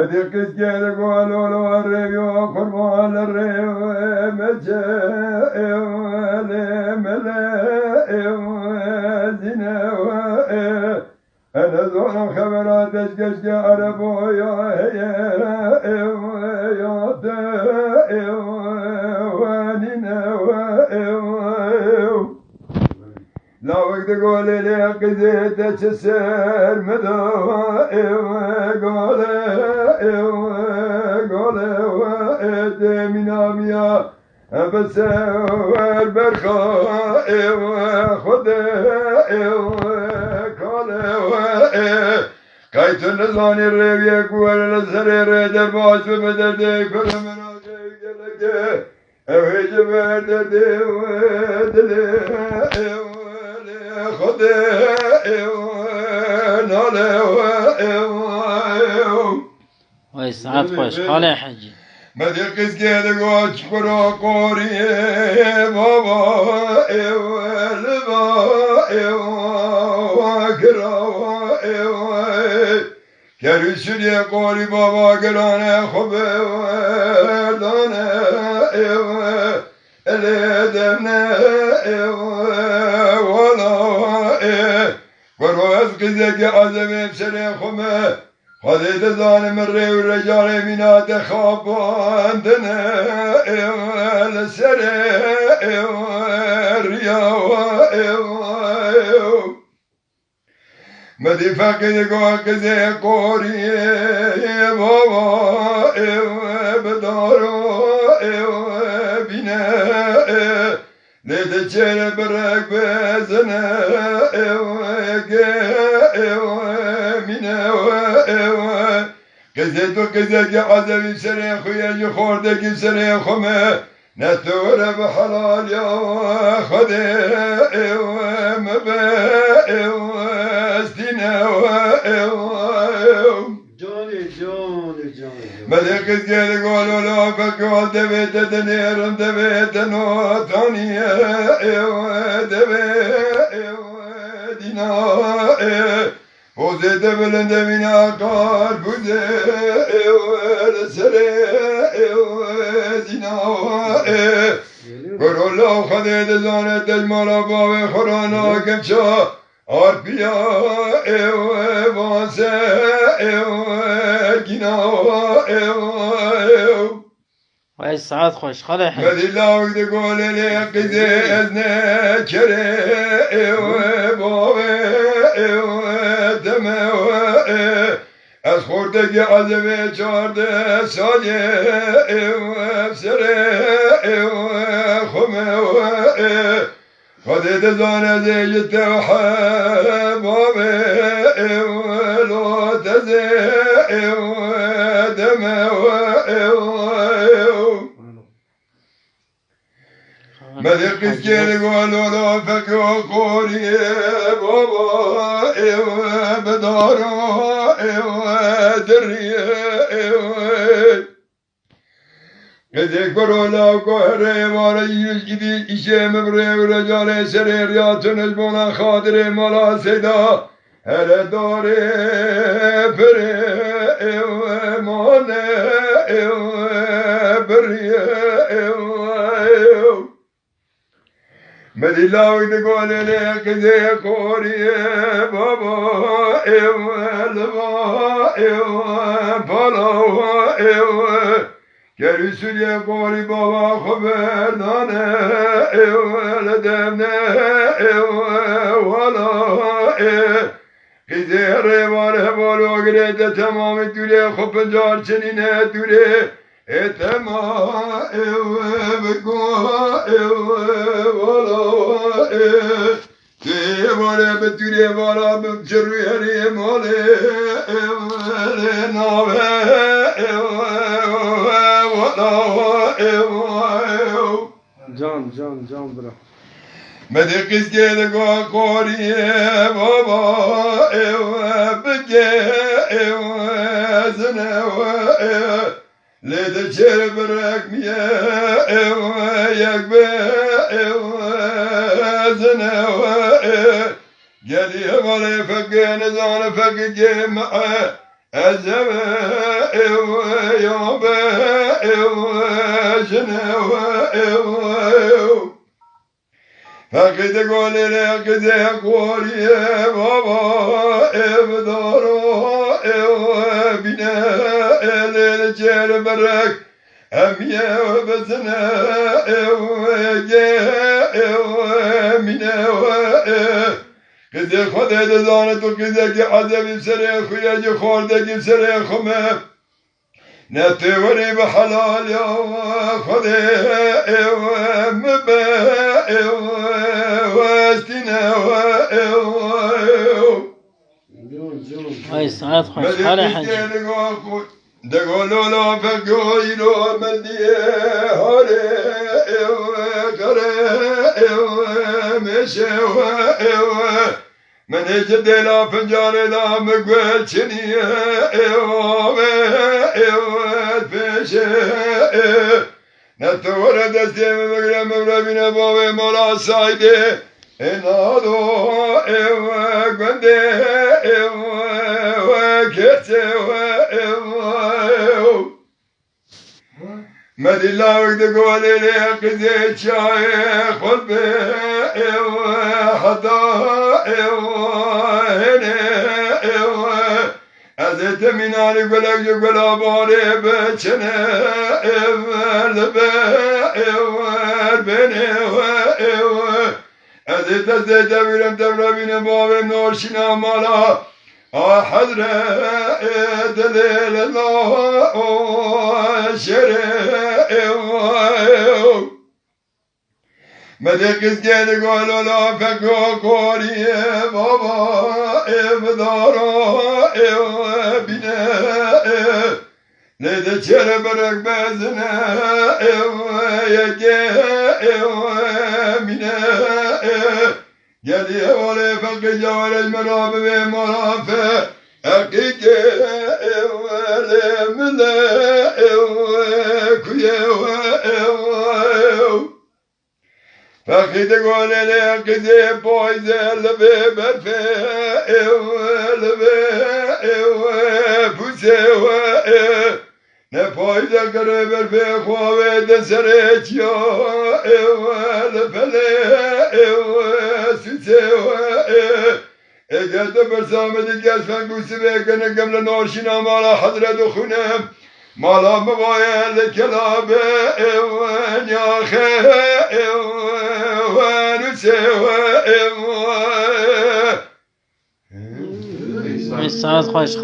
مدير كسكين قولوا له الريو قربان الريو مجاء ملاء زنا أنا زون خبرات كشك عربو يا وانينا لا وقت قولي لي قزيت تشسر مدوائي قولي من عميا بسور برخائي وخدائي قايت النظام الربيع قول السرير درباس وبدردي كل من أجيك أوهي جبال دردي ودلي خدي ونالي ويسعد خوش خالي حجي مدي قسكي قوش برو قوري بابا والبا وكرا كرسولي قوري بابا قرانا خبي ودانا الهدمنا وروز قزك عزمي بسري خمه خذيت الظالم الري والرجال منات خاباندنا السري الرياء مدي فقد قزي قوري بابا بدارو بناء لتشير برك بزنا قزيتو قزيك عزبي سري خويا يخوردك سري خمه نثور بحلال يا خدي مبائي واستنا مدي قزيك قولوا لا فكوال دبيت دنيرم دبيت نوتانية دبيت دينا وزيد بلند من عقار بوزي والسري وزنا قروا الله خديد زانت المالا باوي خرانا كمشا عربيا وانسا وكنا ويسعد خوش خالي حجي مدي الله وقت قول لي قزي ازنا كري وباوي از خوردگی عزبه 14 سالی افسره خمه خدید زانه زیجت و حبابه لا تزه دمه مدي قسكي قولوا له فكو قوري بابا بدارو دري قدك برولا وقهري واريش جديد إشي مبري ورجال سريريات نجبونا خاطري مالا سيدا هلا دوري بري وماني بري مدي لاوي تقول لي قزي قوري بابا والبا بالا كرسولي قوري بابا خبردانا ولدمنا ولا قزي ريوان هبالو قريت تمام تولي خب جار سنين تولي اتما بقوا ولا تيبالا بتولي بالا بجري هري مالي ناوي جان برا مدي قسكي لقوا قوري بابا بجي زنا ليت الشرب رقمية يقبي زنا قالي مالي فقين زان فق جمع الزمان فقد قولي لقد قولي بابا ابدارو بنا الجيل برك أميا وبزنا منا قد خد دزانت وقد عذب بسري خويا خورد بسري خمه نتوري بحلال يا خذي مبا واستنا هاي سعاد خوش حالي حج دقولوا لا فقويلوا مدي هاري كري مشي من يجد لا فنجان لا مقبل شني فيشي نتورد دستي مقرم مبربين بابي مولا سايدي إنادو قندي وكتي مدي الله وقت قولي لي قزي شاي قلبي حتى أزيت من علي قلق جقل أباري بچنه بني أزيت بيرم تبربين بابي نورشنا مالا حضرة دليل الله شريع مدقس جيد قولوا لا فقو قوري بابا ابدارو بنا لذا شربرك بزنا يجي منا يلي ولي فق جوال المراب بمرافة حقيقي ولي ملا كويا فقيد قولي لي قدي بويز اللبي برفي فوسي نبويز قريب برفي خواوي دسريت يا لفلي سوسي اجاز برسامة جاسفان قوسي بيقن قبل نورشنا مالا حضرة خونم مالا مبايا لكلاب وان يا خي وان سوا سعاد خوش